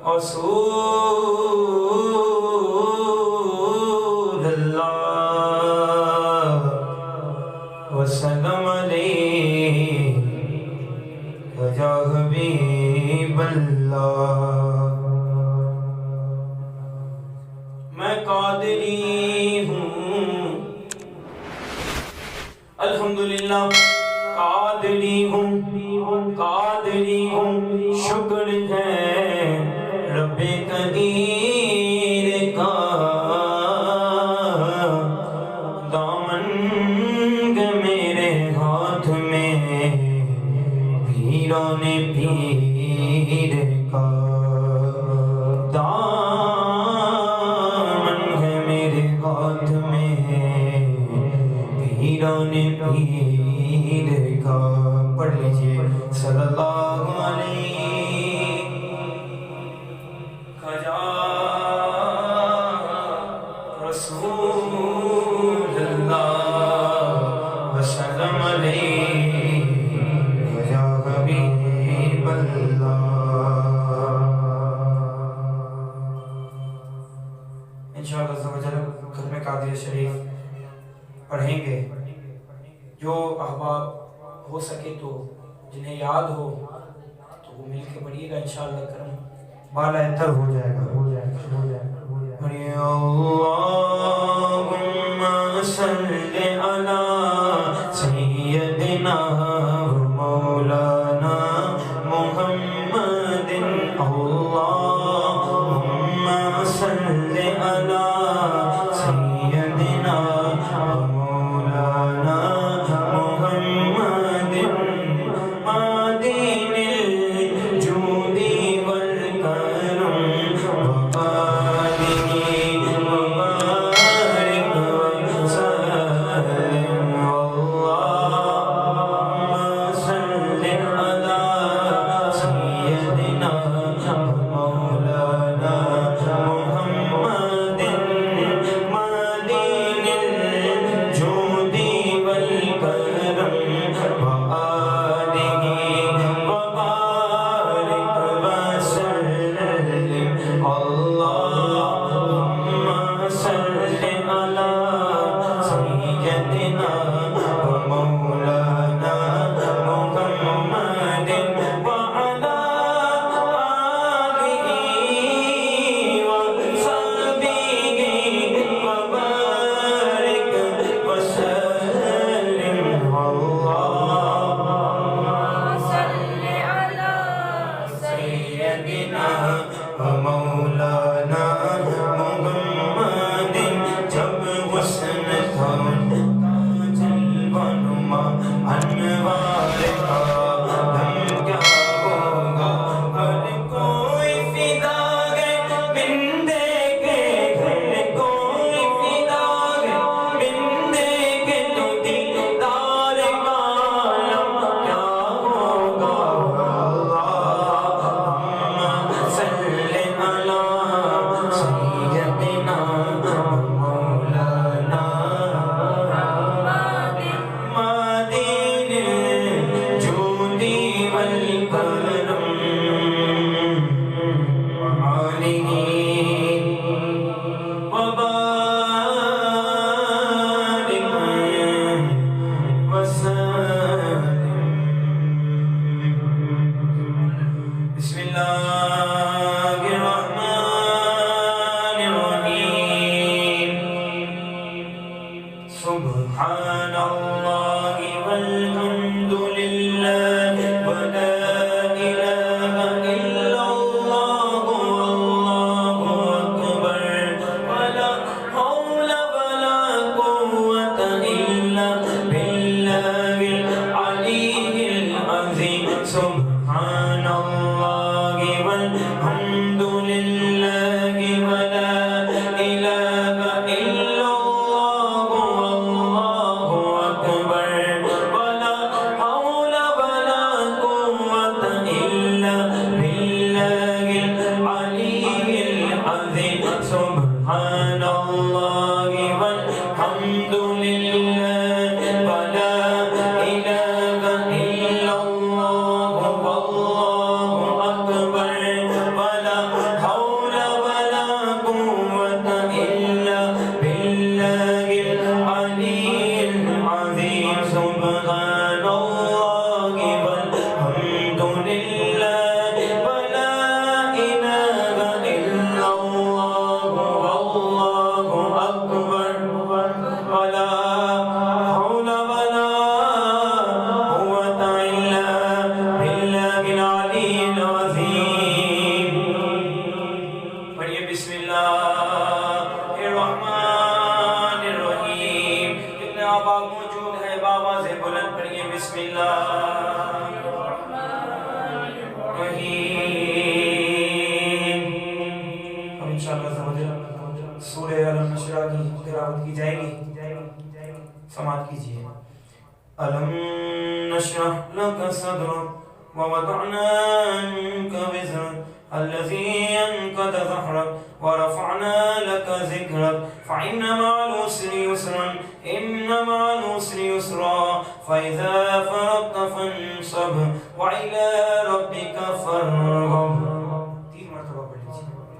رسول اللہ وسلم علیہ یا حبیب اللہ۔ میں قادری ہوں الحمدللہ، قادری ہوں شکر ہے رب قدیر کا، دامن میرے ہاتھ میں پیران پیر کا، دامن ہے میرے ہاتھ میں پیران پیر کا۔ پڑھ لیجئے صلی اللہ علیہ رسول اللہ وسلم علیہ یا حبیب اللہ۔ انشاءاللہ ختم قادریہ شریف پڑھیں گے۔ جو احباب ہو سکے تو جنہیں یاد ہو تو وہ مل کے پڑھیے گا، انشاءاللہ کرم بالا اتر ہو جائے گا۔ اللہم صلی علی سیدنا و مولانا محمد، اللہم صلی علی سیدنا و مولانا محمد، مادین الجود والکرم وآلہ وبارک وسلم۔ اللہم صلی علی سیدنا و مولانا محمد، مادین الجود والکرم وآلہ وبارک وسلم۔ اللہم صلی علی سیدنا و مولانا محمد وعلی آلہ وصحبہ وبارک وسلم۔ اللہم صلی علی سیدنا و مولانا محمد، جب حسن تھا جلوہ نما انوار کا، دم کیا ہوگا ہر کوئی فدا گئے بندے کے گھر، کوئی فدا گئے بندے کے تو دیدار کا عالم کیا ہوگا۔ اللہم صلی علی سیدنا و مولانا مادین الجود والکرم وآلہ وبارک وسلم۔ بسم اللہ الرحمن الرحیم۔ سبحان اللہ والحمد للہ ولا الہ الا اللہ واللہ اکبر، ولا حول ولا قوة الا باللہ العلی العظیم۔ سبحان اللہ والحمد للہ ولا الہ الا اللہ واللہ اکبر، ولا حول ولا قوة الا باللہ العلی العظیم۔ سبحان اللہ والحمد للہ ولا الہ الا اللہ واللہ لك صدرك ووضعنا عنك وزرك الذي أنقض ظهرك ورفعنا لك ذكرك فإن مع العسر يسرا إن مع العسر يسرا فإذا فرغت فانصب وإلى ربك فارغب. 3 مرتبہ پڑھ لیجیے.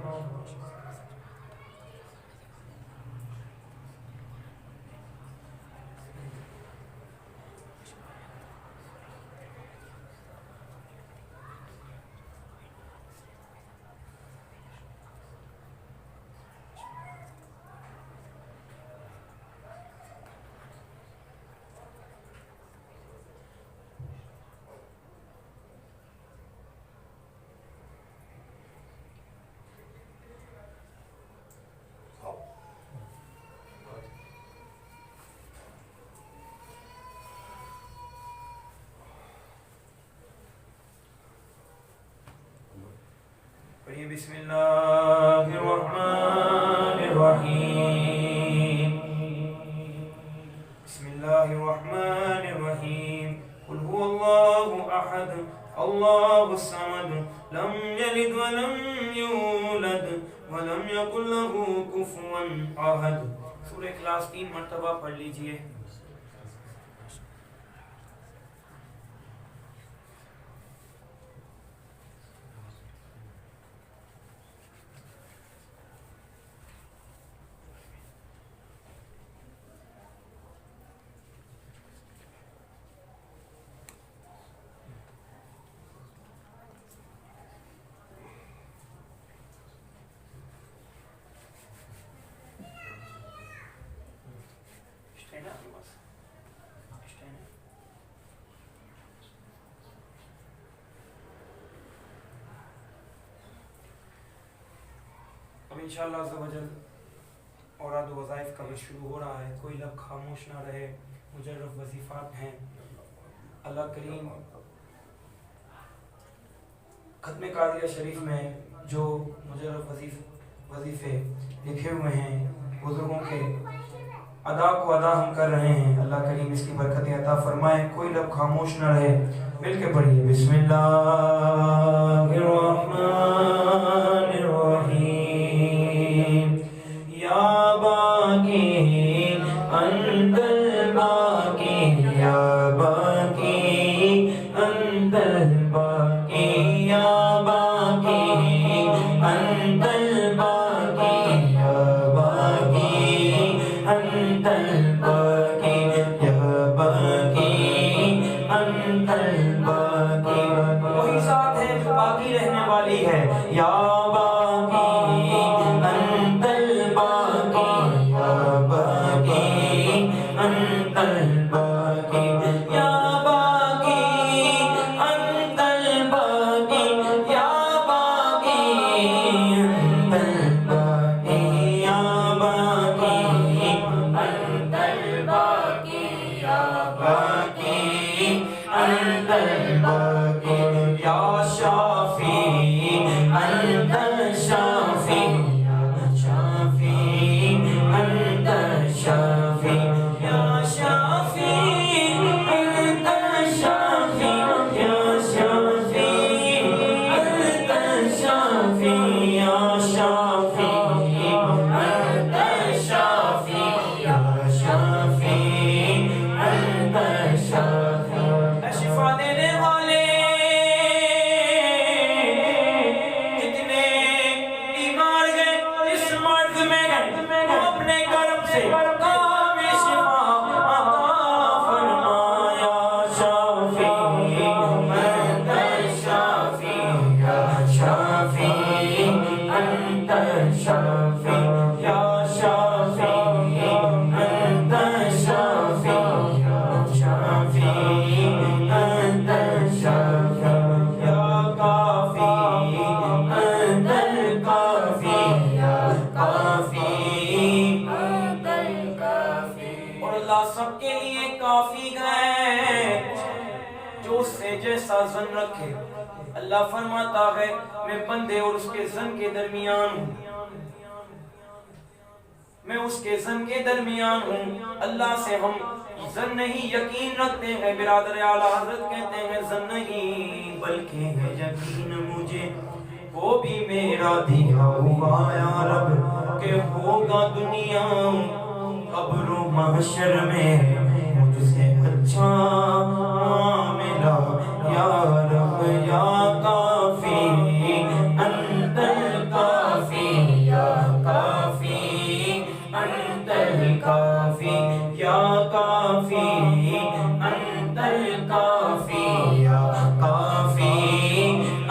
بسم اللہ الرحمن الرحیم. بسم اللہ الرحمن الرحیم. قل هو اللہ احد اللہ الصمد لم یلد ولم یولد ولم یکن له کفوا احد. سورہ اخلاص 3 مرتبہ پڑھ لیجئے. اب انشاءاللہ عز و جل اوراد و وظائف کا بھی شروع ہو رہا ہے. کوئی لب خاموش نہ رہے. مجرب وظیفات ہیں. اللہ کریم ختم قادریہ شریف میں جو مجرب وظیفے لکھے ہوئے ہیں بزرگوں کے ادا کو ادا ہم کر رہے ہیں. اللہ کریم اس کی برکتیں عطا فرمائے. کوئی لب خاموش نہ رہے. مل کے پڑھیے. بسم اللہ الرحمن الرحیم. یا باقی انت الباقی یا باقی انت الباقی یا باقی انت الباقی یا باقی انت الباقی یا باقی انت الباقی. وہی ذات ہے جو باقی رہنے والی ہے. یا زن رکھے. اللہ فرماتا ہے میں بندے اور اس کے زن کے درمیان ہوں. میں اس کے زن کے درمیان ہوں. اللہ سے ہم زن نہیں یقین رکھتے ہیں. برادر اعلیٰ حضرت کہتے ہیں زن نہیں بلکہ ہے یقین مجھے وہ بھی میرا دیا ہوا یا رب کہ ہوگا دنیا قبر و محشر میں مجھ سے اچھا معاملہ یا رب یا کافی انت الکافی یا کافی انت الکافی یا کافی انت الکافی یا کافی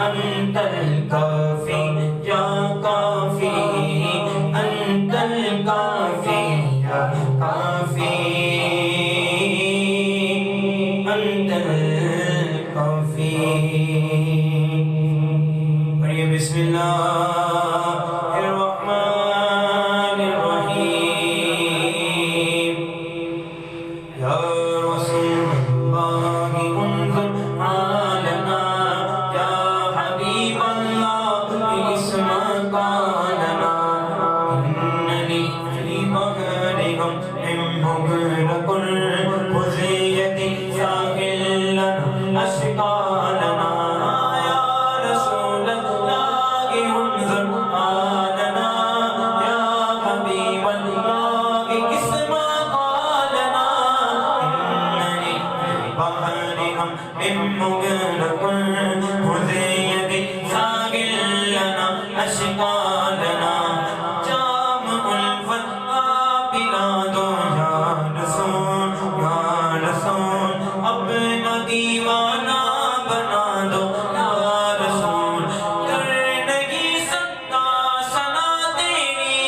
انت الکافی یا کافی انت الکافی یا کافی انت الکافی. پڑھیے بسم اللہ الرحمن الرحیم. یا رسول اللہ انظر حالنا یا حبیب اللہ اسمع قالنا اننی فی بحرہم من مغرق الخزیت ساحلنا اشکالنا. یا رسول اللہ انظر حالنا یا حبیب اللہ اسمع قالنا اننی فی بحرہم من مغرق الخزیت ساحلنا اشکالنا. جام الفت پلا دو یا رسول یا رسول اپنا دیوانہ بنا دو یا رسول. کر نہیں سکتا ثنا تیری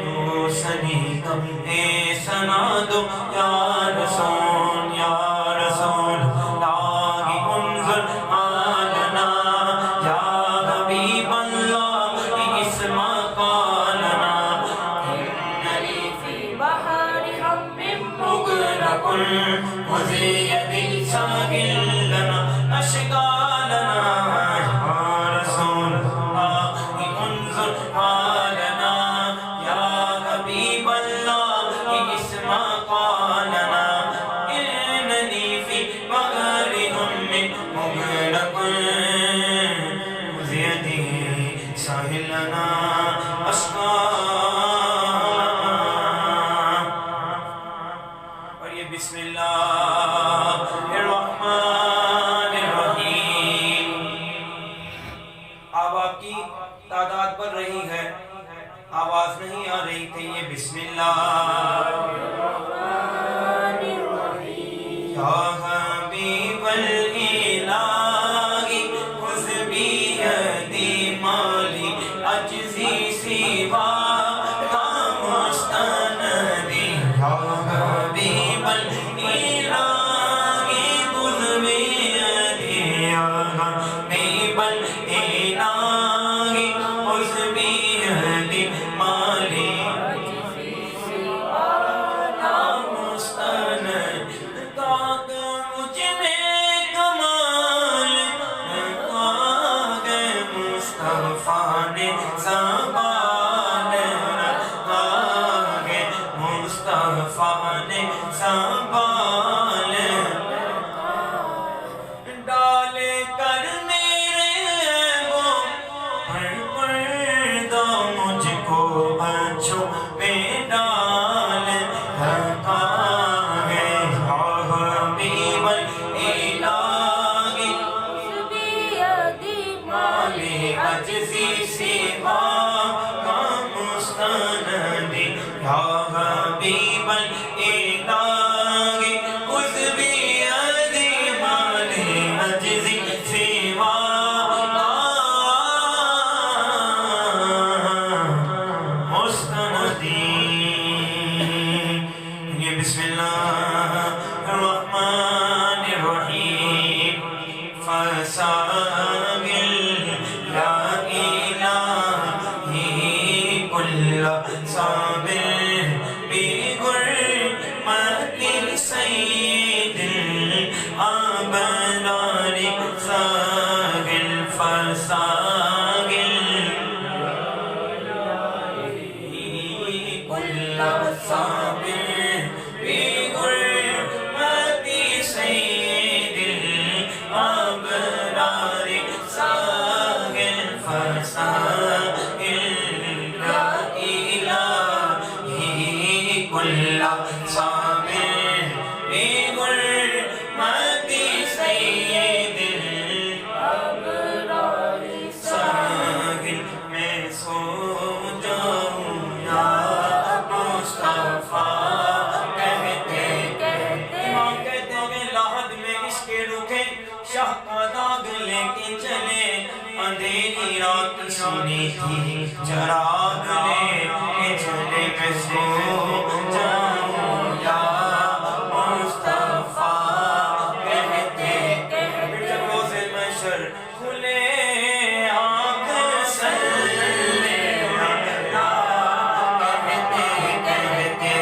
تو سنی کم ثنا دو یا رسول یا رسول. لاغی انظر حالنا یا حبیب اللہ اسمع قالنا اننی فی بحرہم من مغرق الخزیت ساحلنا اشکالنا. یا رسول اللہ انظر حالنا یا حبیب اللہ اسمع قالنا اننی فی بحرہم من مغرق الخزیت ساحلنا اشکالنا. اور یہ بسم اللہ الرحمن الرحیم. اب آپ کی تعداد بڑھ رہی ہے, آواز نہیں آ رہی تھی. یہ بسم اللہ یا حبیب الالہ خذ بیدی مالی اجزی سوا کا مستندی. یا حبیب الالہ خذ بیدی یا حبیب الالہ خذ بیدی مالی سینے کی چراغ لے کہ جلے میں سو جاؤں یا مصطفیٰ کہتے کہتے جب روز محشر کھلے آنکھ سلے اللہ کہتے کہتے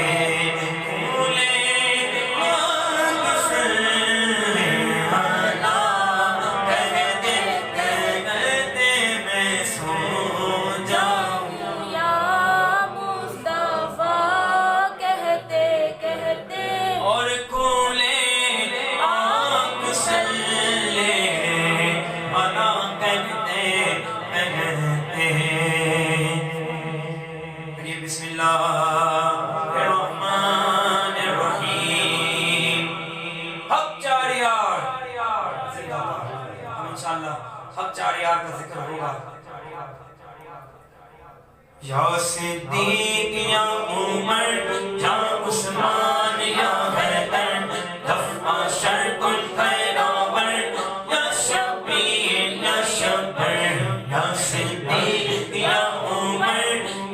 کھلے آنکھ سلے اللہ کہتے کہتے میں سو جاؤں یا مصطفیٰ کہتے کہتے اور کھولے آنکھ سلے اللہ کہتے کہتے پڑھیے بسم اللہ الرحمن الرحیم حق چاریار زندہ باد ہم انشاءاللہ حق چاریار کا ذکر ہوگا یا صدیق یا عمر یا عثمان یا حیدر دفع شرق خیرآور یا شبیر یا شبر یا صدیق یا عمر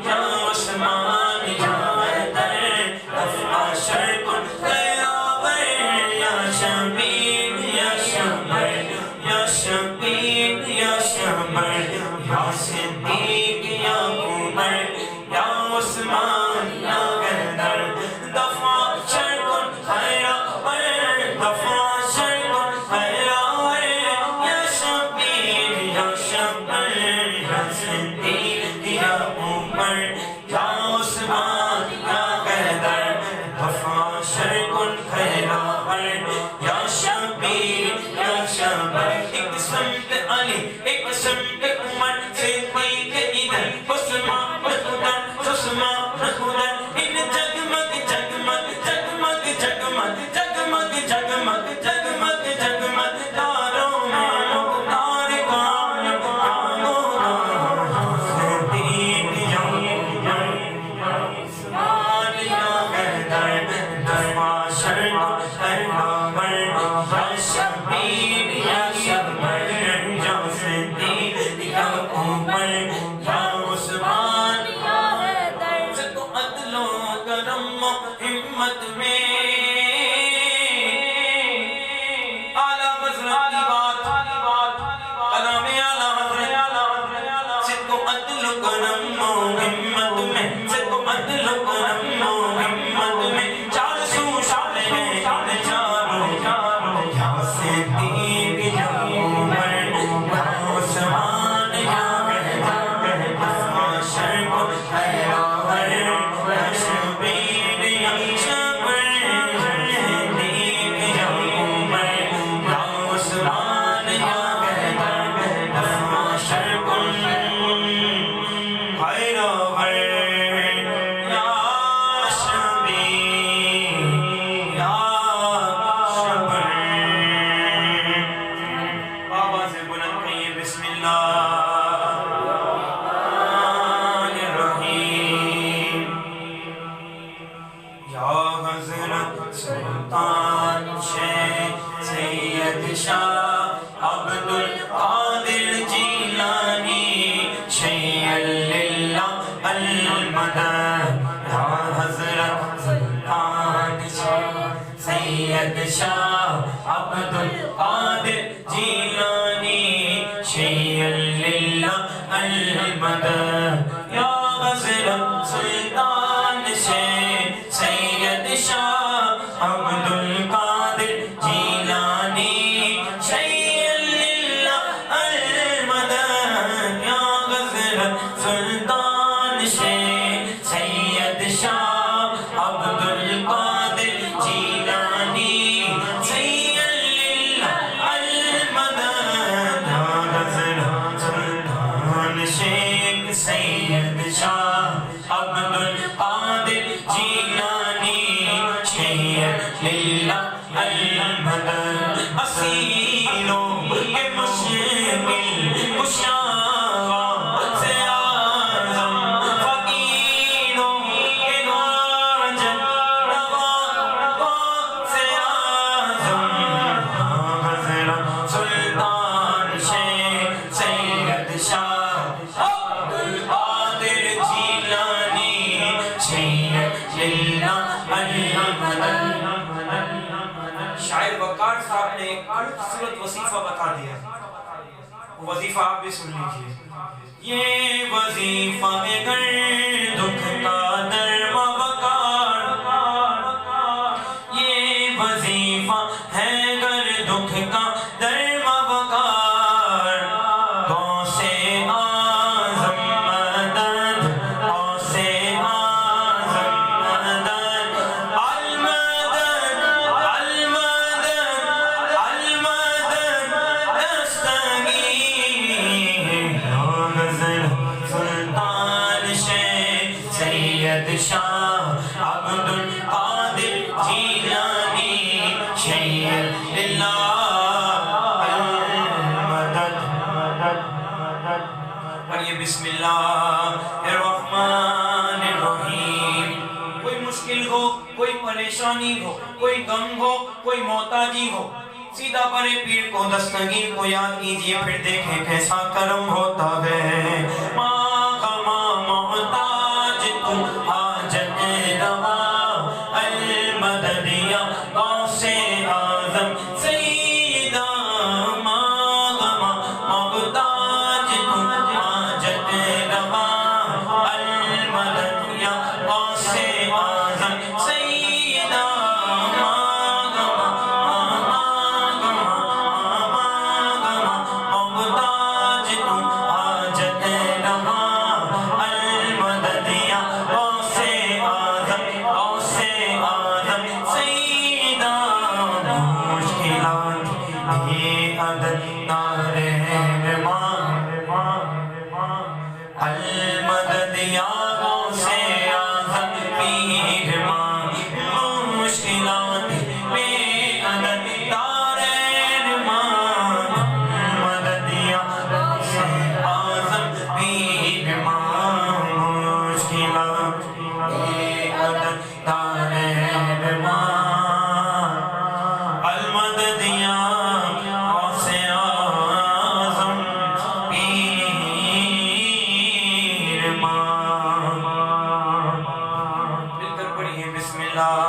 یا عثمان یا حیدر دفع شرق خیرآور یا شبیر یا شبر یا شبیر یا شبر یا صدیق یا عمر یا عثمان یا حیدر دفع شرق خیرآور دفع شرق خیرآور یا شبیر یا شبر یا صدیق یا عمر یا عثمان یا حیدر دفع شرق خیرآور یا شبیر یا شبر ایک سمت علی ایک سمت عمر صدیق ادھر عثمان ادھر عثمان ادھر ان جگمگ جگمگ جگمگ جگمگ جگمگ جگمگ جگمگ جگمگ تاروں میں مقدار صدیق یا عثمان یا حیدر دفع شرق خیرآور یا شبیر یا شبر یا صدیق یا عمر یا عثمان یا حیدر صدق و عدل و کرم و ہمت میں اعلیٰ حضرت کی بات کلام اعلیٰ حضرت صدق و عدل و کرم و ہمت میں صدق و عدل و کرم و ہمت میں چار سو شان ہیں چاروں یا صدیق یا عمر یا عثمان یا حیدر دفع شرق خیرآور یا شبیر یا شبر صدیق یا عمر یا عثمان یا حیدر دفع شرق خیرآور یا شبیر یا شبر بابا سے بلند کہیے بسم اللہ الرحمن الرحیم یا حضرت سلطان شیخ سید شاہ عبد القادر جیلانی شیع للہ المدد یا حضرت سلطان شیخ سید شاہ عبد القادر جیلانی شیع للہ المدد یا حضرت سلطان شیخ سید شاہ عبد القادر جیلانی شیع للہ المدد یا حضرت سلطان شیخ سید شاہ عبد القادر جیلانی شیع للہ المدد یا حضرت سلطان شیخ سید شاہ عبد القادر جیلانی شیع للہ المدد اسیروں کے مشکل کشاں سے اعظم فقیروں کے واجب روا سے اعظم حضرت سلطان شیخ سید شاہ دفعہ بتا دیا، وہ وظیفہ آپ بھی سن لیجئے. یہ وظیفہ گر دکھ کا درما بکار، یہ وظیفہ ہے گر دکھ کا درما بکار. غوث اعظم مدد، غوث اعظم مدد، المدد المدد المدد دستگیر. غزل سلطان شیخ سید شاہ عبد القادر جیلانی شیخ اللہ المدد. پڑھیے بسم اللہ الرحمن الرحیم. کوئی مشکل ہو، کوئی پریشانی ہو، کوئی غم ہو، کوئی محتاجی ہو، سیدھا پرے پیر کو دستگیر کو یاد کیجئے، پھر دیکھیں کیسا کرم ہوتا ہے. ماں محتاج تو حاجت روا المدد یا غوث اعظم سیدہ. ماں محتاج تو حاجت روا المدد یا غوث اعظم سیدہ. محتاج تو حاجت روا المدد یا غوث اعظم غوث اعظم سیدہ. مشکلات یہ عدد نہ رہنما المدد یا غوث اعظم پیر ماں. مشکلات میں عدد نہ رہنما المدد یا غوث اعظم پیر ماں. مشکلات میں عدد نہ رہنما المدد یا غوث اعظم پیر ماں. مل کر پڑھیے بسم اللہ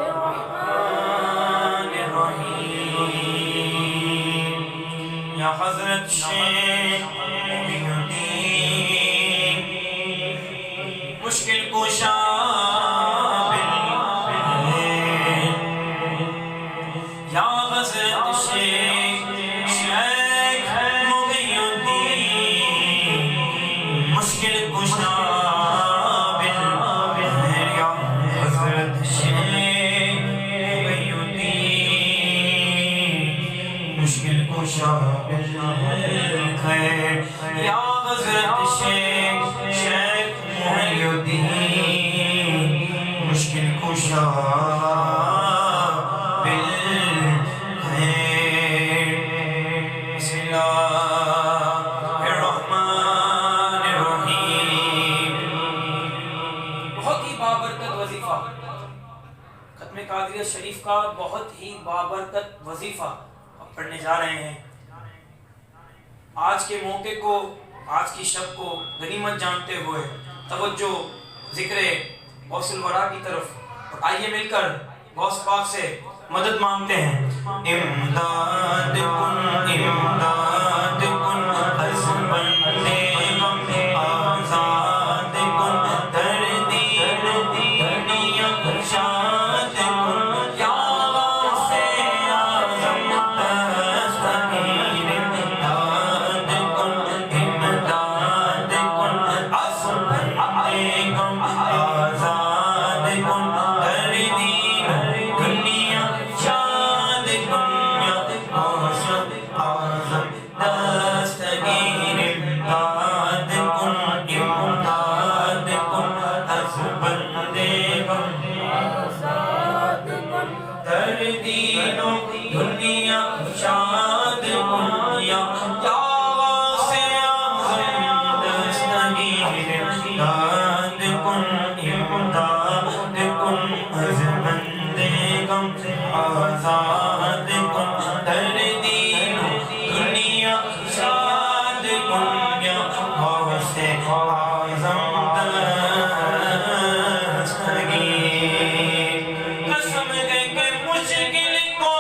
الرحمن الرحیم. یا حضرت شیخ محی الدین مشکل کشا یا حضرت شیخ محی الدین مشکل کشا یا حضرت شیخ محی الدین مشکل کشا بالخیر. یا حضرت شیخ محی الدین مشکل کشا بالخیر. بسم اللہ الرحمن الرحیم. بہت ہی بابرکت وظیفہ، ختم قادریہ شریف کا بہت ہی بابرکت وظیفہ اب پڑھنے جا رہے ہیں. آج کے موقع کو، آج کی شب کو غنیمت جانتے ہوئے توجہ ذکر غوث الورا کی طرف، اور آئیے مل کر غوث پاک سے مدد مانگتے ہیں. امداد کن امداد کن از بندے غم آزاد کن دردی دنیا شاد کن یا غوث اعظم دستگیر. امداد کن امداد کن از بندے غم آزاد کن دردی دنیا شاد کن یا غوث اعظم دستگیر. امداد کن امداد کن از بندے غم آزاد کن دردی دنیا شاد کن یا غوث اعظم دستگیر. امداد کن امداد کن از بندے غم آزاد کن دردی دنیا شاد کن یا غوث اعظم دستگیر. قسم دے کے مشکل کو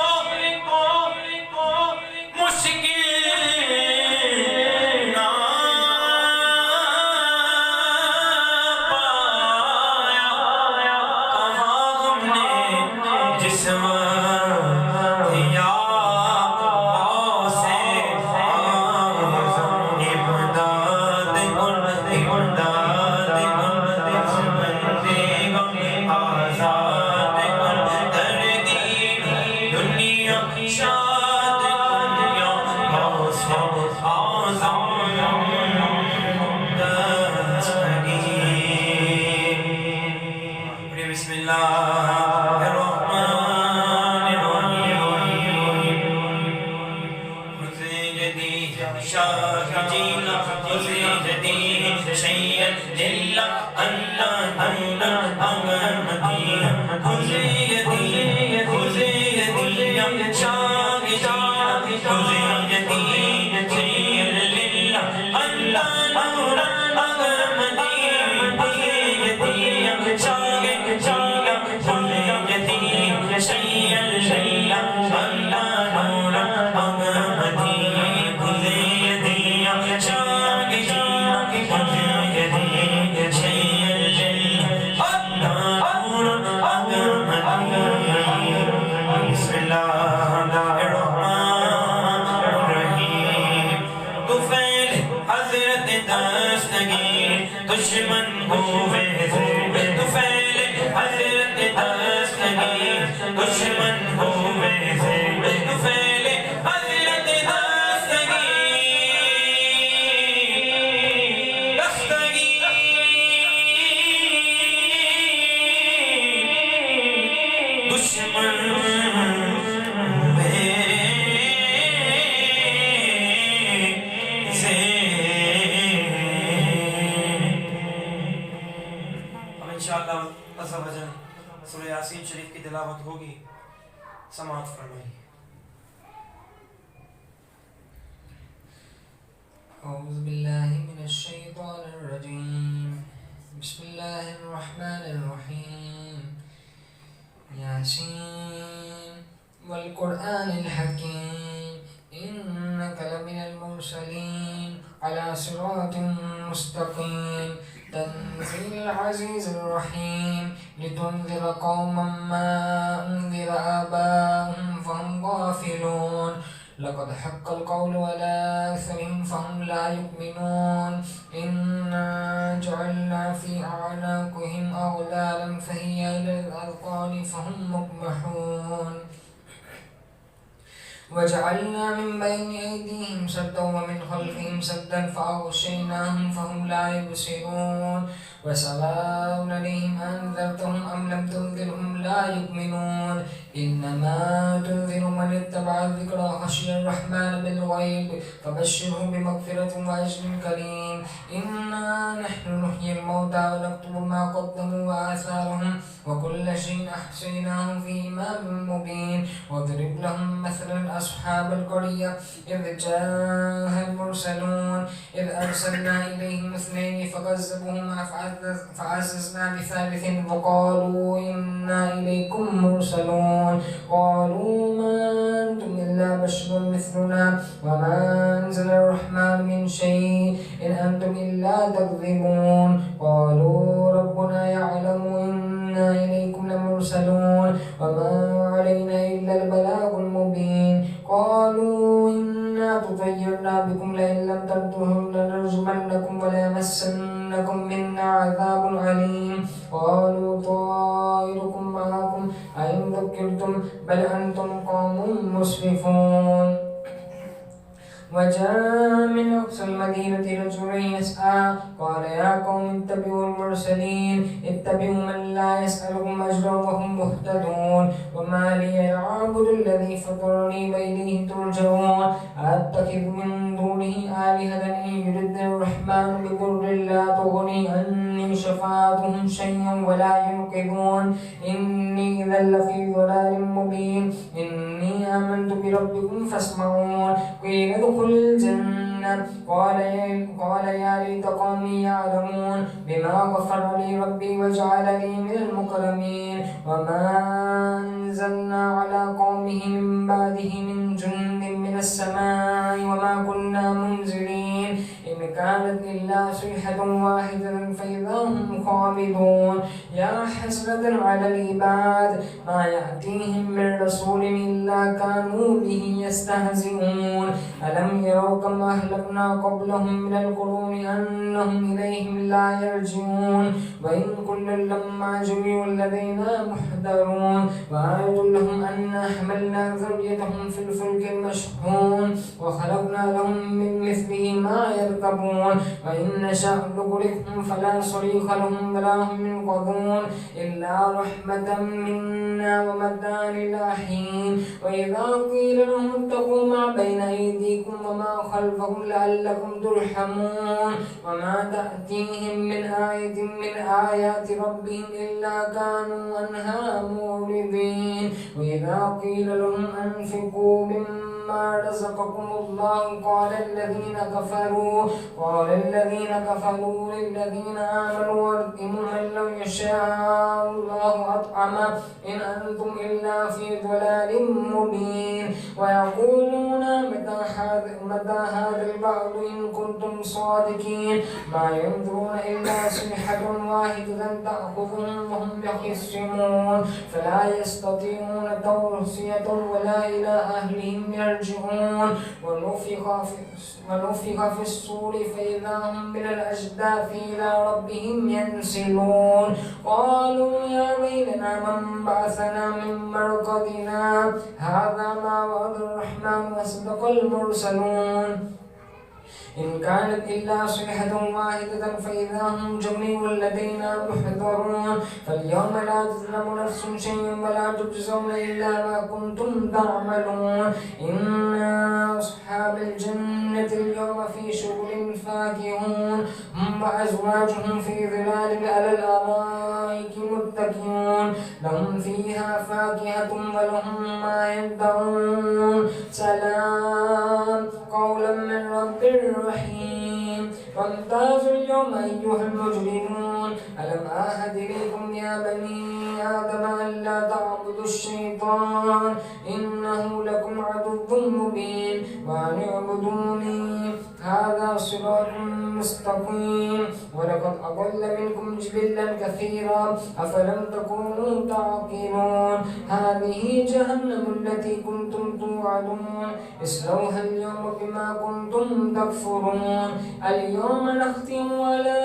شاہ جینا خذ یدی شیئا للہ اللہ نورا احمدی خذ یدی شاہ جینا خذ یدی شیئا للہ اللہ نورا احمدی خذ یدی شاہ جینا خذ یدی شیئا للہ اللہ نورا احمدی خذ یدی شاہ جینا خذ یدی شیئا للہ اللہ نورا احمدی بسم اللہ الرحمن الرحیم طفیل حضرت دستگیر دشمن ہوئے طفیل حضرت دستگیر دشمن ہوئے طفیل حضرت دشمن انشاءاللہ عز و جل سورہ یاسین شریف کی تلاوت ہوگی، سماعت فرمائیے۔ اعوذ باللہ من الشیطان الرجیم، بسم اللہ الرحمن الرحیم، یاسین والقرآن الحکیم انک لمن المرسلین علی صراط مستقیم تنزيل العزيز الرحيم لتنذر قوما ما أنذر آباؤهم فهم غافلون لقد حق القول على أكثرهم فهم لا يؤمنون إنا جعلنا في أعناقهم أغلالا فهي إلى الأذقان فهم مقمحون وجعلنا من بين أيديهم سدا ومن خلفهم سدا فأغشيناهم فهم لا يبصرون وسواء عليهم أنذرتهم أم لم تنذرهم لا يؤمنون إنما تنذر من اتبع الذكر وخشي الرحمن بالغيب فبشره بمغفرة وأجر كريم إنا نحن نحيي الموتى ونكتب ما قدموا وآثارهم وكل شيء أحصيناه في إمام مبين واضرب لهم مثلا أصحاب القرية إذ جاءها المرسلون إذ أرسلنا إليهم اثنين فكذبوهما فعززنا بثالث وقالوا إنا إليكم مرسلون قالوا ما أنتم إلا بشر مثلنا وما أنزل الرحمن من شيء إن أنتم إلا تكذبون قالوا ربنا يعلم إنا إليكم لمرسلون وما علينا إلا البلاغ المبين قالوا إنا تطيرنا بكم لئن لم تنتهوا لنرجمنكم وليمسنكم منا عذاب عليم قالوا طائركم معكم أئن ذكرتم بل أنتم قوم مسرفون وجاء من أقصى المدينة رجل يسعى قال يا قوم اتبعوا المرسلين اتبعوا من لا يسألكم أجرا وهم مهتدون وما لي أعبد الذي فطرني وإليه ترجعون أتخذ من دونه آلهة إن يردني الرحمن بضر لا تغني عني شفاعتهم شيئا ولا ينقذون إني إذا لفي ضلال مبين إني آمنت بربكم فاسمعون قيل ادخل الجنة قال يا ليت قومي يعلمون بما غفر لي ربي وجعلني من المكرمين وما أنزلنا على قومه من بعده من جند من السماء وما كنا منزلين إن كانت إلا صيحة واحدة فإذا هم خامدون يا حسرة على العباد ما يأتيهم من رسول إلا كانوا به يستهزئون ألم يروا كم أهلكنا قبلهم من القرون أنهم إليهم لا يرجعون وإن كل لما جميع لدينا محضرون وآية لهم أنا حملنا ذريتهم في الفلك المشحون وخلقنا لهم من مثله ما يركبون ينصرون وإن نشأ نغرقهم فلا صريخ لهم ولا هم ينقذون إلا رحمة منا ومتاعا إلى حين وإذا قيل لهم اتقوا ما بين أيديكم وما خلفكم لعلكم ترحمون وما تأتيهم من آية من آيات ربهم إلا كانوا عنها معرضين وإذا قيل لهم أنفقوا مما رزقكم الله قال الذين كفروا للذين آمنوا أطعموا من لو يشاء الله أطعمه إن أنتم إلا في ضلال مبين ويقولون متى هذا الوعد إن كنتم صادقين ما ينظرون إلا صيحة واحدة تأخذهم وهم يخصمون فلا يستطيعون توصية ولا إلى أهلهم يرجعون ونفخ في الصور فإذا هم من الأجداث إلى ربهم ينسلون قالوا يا ويلنا من بعثنا من مرقدنا هذا ما وعد الرحمن وصدق المرسلون إن كانت إلا صيحة واحدة فإذا هم جميع لدينا محضرون فاليوم لا تظلم نفس شيئا ولا تجزون إلا ما كنتم تعملون إن أصحاب الجنة اليوم في شغل فاكهون هم وأزواجهم في ظلال على الأرائك متكئون لهم فيها فاكهة ولهم ما يدعون سلام قولا من رب رحيم وامتازوا اليوم أيها المجرمون ألم أعهد إليكم يا بني آدم ألا تعبدوا الشيطان إنه لكم عدو مبين وأن اعبدوني هذا صراط مستقيم ولقد أضل منكم جبلا كثيرا أفلم تكونوا تعقلون هذه جهنم التي كنتم توعدون اصلوها اليوم بما كنتم تكفرون اليوم نختم على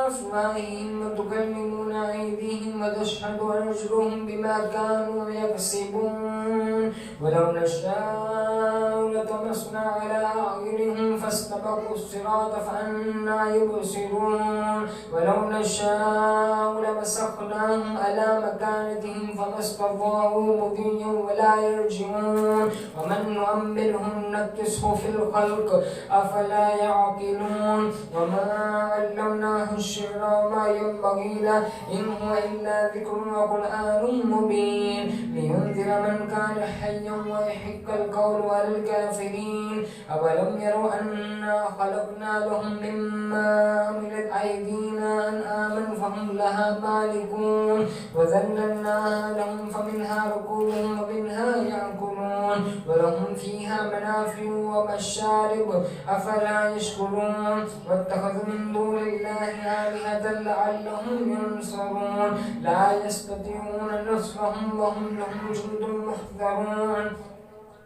أفواههم وتكلمنا أيديهم وتشهد أرجلهم بما كانوا يكسبون ولو نشاء لطمسنا على أعينهم فاستبقوا الصراط فأنى يبصرون ولو نشاء لمسخناهم على مكانتهم فما استطاعوا مضيا ولا يرجعون ومن نؤملهم نكسه في الخلق أفلا يعقلون وما علمناه الشعر وما ينبغي له إن هو إلا ذكر وقرآن مبين لينذر من كان حيا ويحق القول على الكافرين أولم يروا أنا خلقنا لهم مما عملت أيدينا أنعاما فهم لها مالكون وذللناها لهم فمنها ركوبهم ومنها يأكلون ولهم فيها منافع ومشارب أفلا يشكرون واتخذوا من دون الله آلهة لعلهم ينصرون لا يستطيعون نصرهم وهم لهم جند محضرون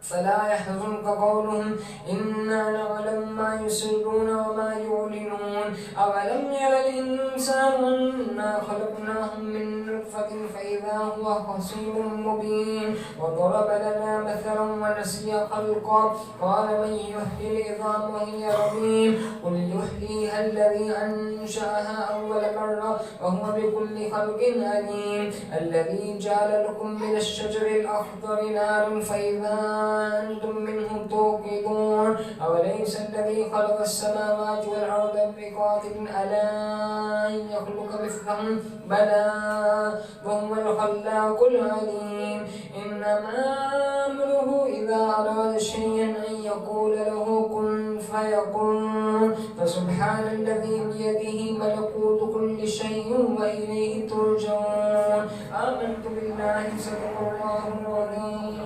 فلا يحزنك قولهم إنا نعلم ما يسرون وما يعلنون أولم ير الإنسان أنا خلقناه من نطفة فإذا هو خصيم مبين وضرب لنا مثلا ونسي خلقه قال من يحيي العظام وهي رميم قل يحييها الذي أنشأها أول مرة وهو بكل خلق عليم الذي جعل لكم من الشجر الأخضر نارا فإذا أنتم منه توقدون أوليس الذي خلق السماوات والأرض بقادر على أن يخلق مثلهم بلى وهو الخلاق العليم إنما أمره إذا أراد شيئا أن يقول له كن فيكون فسبحان الذي بيده ملكوت كل شيء وإليه ترجعون آمنت بالله صدق الله العظيم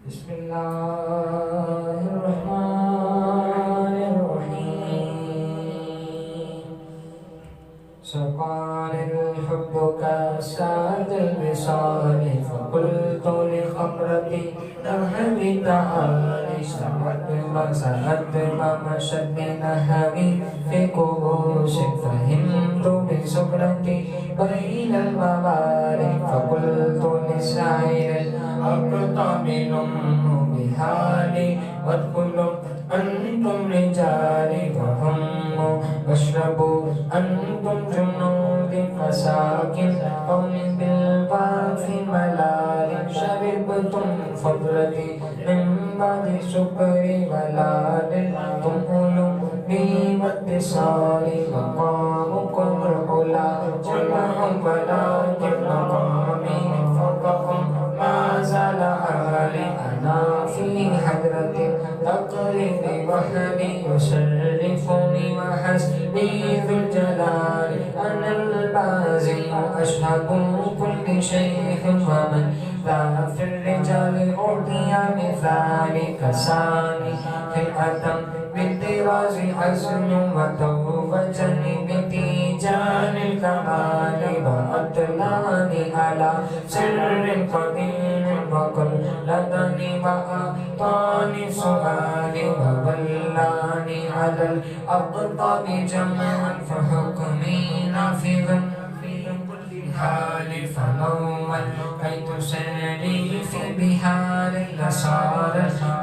بسم الله الرحمن الرحيم سقان الحب كاسات الوصال فقلت لخمرتي نهبي تعالي سعت ومشت بنهبي في كؤوس فهمت بسكرتي بين المبارك فقلت لسائر أقتبل بحالي وادخلوا أنتم رجالي وهم واشربوا أنتم جنود مساكن قوم بالباف ملال شربتم فضلتي من بعد شكري ولال تنقلوا بي واتصالي مقامكم العلا جمع ولكن مقامي فوقكم ما زال عالي أنا في حضرة تقرب وحدي يشرفني وحسبي ذو الجلال أنا البازل أشهد كل شيخ ومن لا في الرجال أعطي مثالي كساني في الأدم بالطراز حزن وتوبتني بتيجان الكمال وأطلعني على سر قديم وكل لدني وأعطاني سؤالي وولاني على الأقطاب جمعا فحكمي نافذ حال فلو الكيت سري في بحار لصار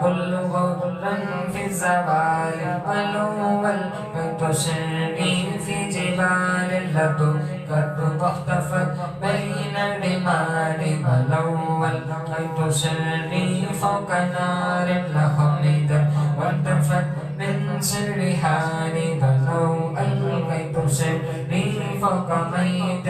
كل غرا في الزوال ولو الكيت سري في جبال لتكت واختفت بين الرمال ولو الكيت سري فوق نار لخمدت وارتفت من سر حالي ولو الكيت سري فوق ميت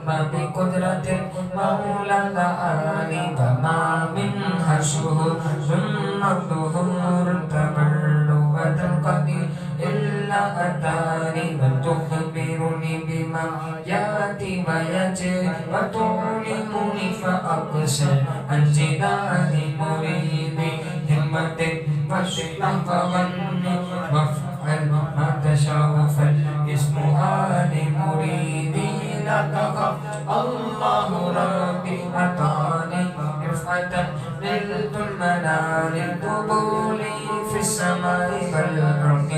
ما بقدرة المولى تعالي وما منها شهور ثم الظهور تمر وتنقضي إلا أتاني وتخبرني بما يأتي ويجري وتعلمني فأقصر عن جدال مريدي همة وشفا فغني وافعل ما تشاء فالاسم آل مريدي لا تخف الله ربي أعطاني رفعة نلت المنال قبولي في السماء والأرض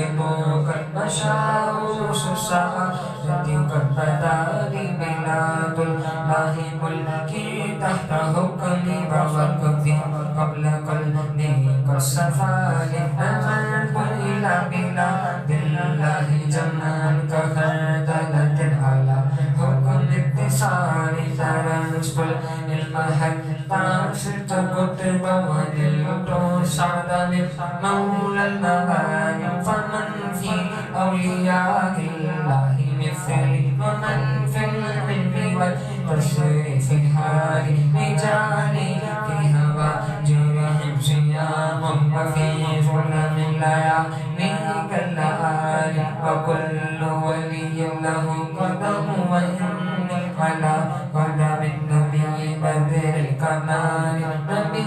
قد مشاوس الساعة التي قد بدا لي بلاد الله ملكي تحت حكمي ووقفي قبل قلبي كالسفال أمرت إلى بلاد الله جمعا كخردلة على حكم اتصال ترنسل المحل صرت قطبا ونلت سعد من مولى المغاني فمن في أولياء الله مثلي ومن في العلم والتشريف الحالي رجالي في هواجرهم صيام وفي ظلم الليالي كالليالي وكل ولي له قدم وإني على قدم النبي بدر الكمال نبي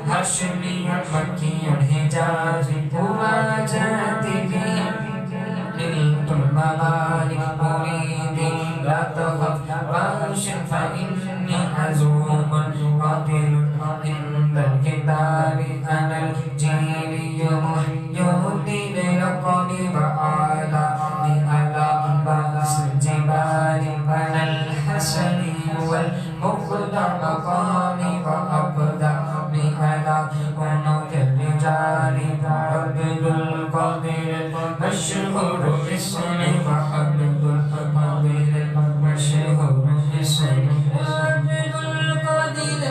هاشمي مكي حجازي مواجهتي به نلت الممالك مريدي لا تخف باش فإني عزوم قاتل عند الكتاب أنا الجيلي محي الدين لقبي وعلى على رأس الجبال أنا الحسني والمقدع مقامي وأبدع على عنق الرجال وعبد القادر المشهور اسمي وعبد القادر المشهور اسمي وعبد القادر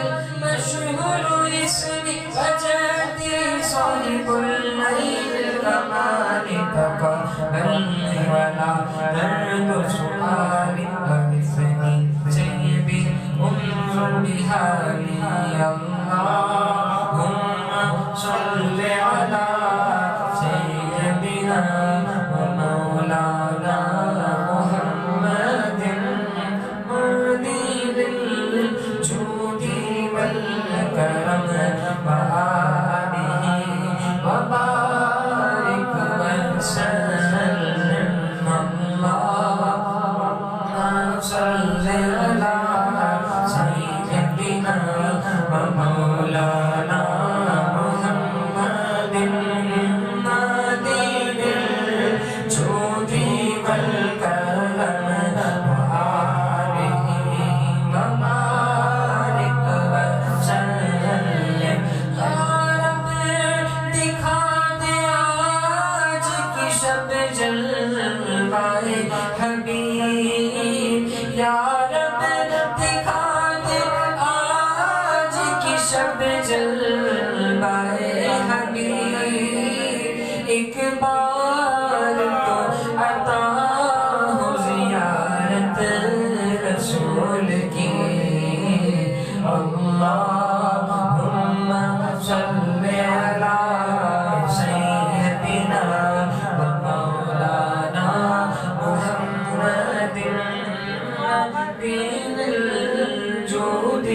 المشهور اسمي وجدي صاحب الليل الكمال تقبلني ولا ترد سؤالي ومثلي سيدي انظر بحالي اللهم صل على سيدنا ومولانا محمد مرضي بالجود والكرم وآله وبارك وسلم اللهم صل على سيدنا محمد جلوائے حبیب ایک بار تو عطا ہو زیارت رسول کی اللہم صلی علی سیدنا و مولانا محمد دین الجود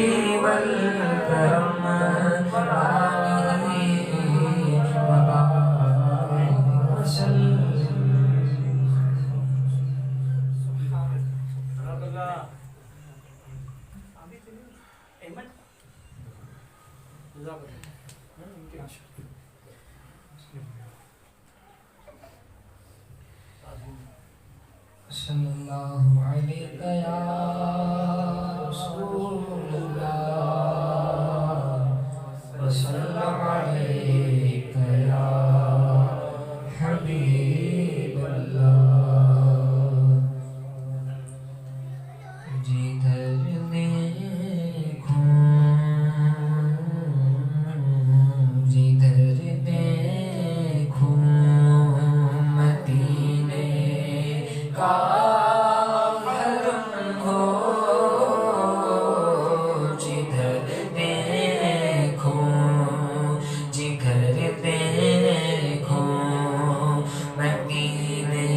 والکرم آلہ وبارک وسلم. صلی اللہ علیہ یا رسول اللہ وسلم علیک یا حبیب اللہ. جدھر دیکھوں مدینے کا حرم ہو جدھر دیکھوں مدینے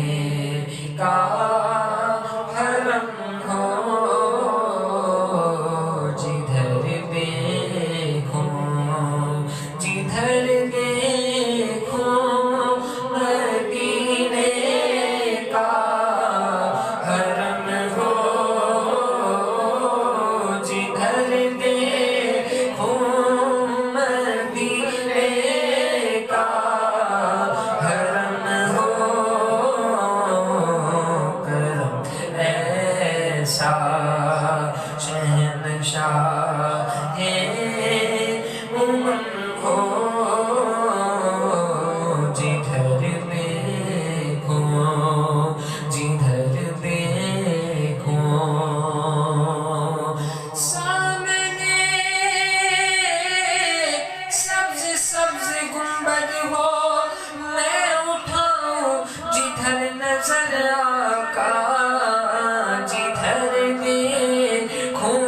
کا حرم ہو جدھر دیکھوں مدینے کا حرم ہو جدھر دیکھوں مدینے کا حرم ہو. کرم ایسا شہنشاہ امم ہو جدھر دیکھوں سامنے سبز سبز گنبد ہو میں اٹھاؤں جدھر نظر آقا جدھر دیکھوں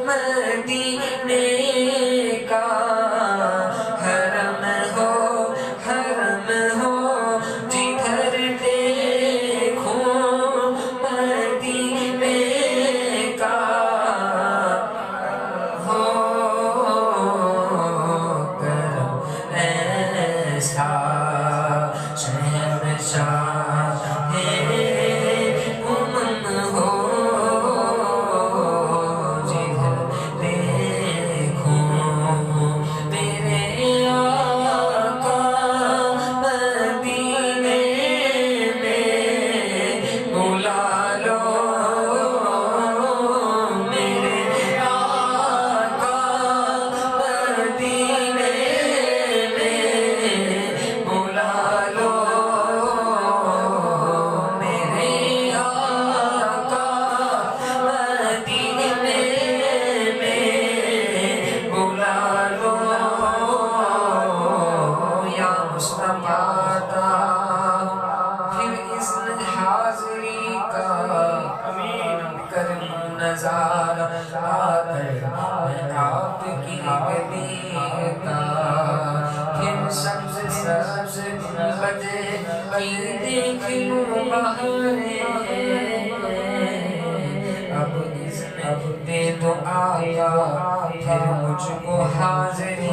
مدینے کا حرم ہو جدھر دیکھوں مدینے کا ہو. کرم ایسا شہنشاہ امم ہو جدھر دیکھوں میرے آقا مدینے میں بلا لو میرے آقا مدینے میں بلا لو میرے آقا مدینے میں بلا لو. یا مصطفیٰ کا پھر اذن حاضری کا کرم نظارہ میں آپ کی گلی کا پھر سبز سبز گنبد کی دیکھ لوں بہاریں اب اذن دے دو آیا پھر مجھ کو حاضری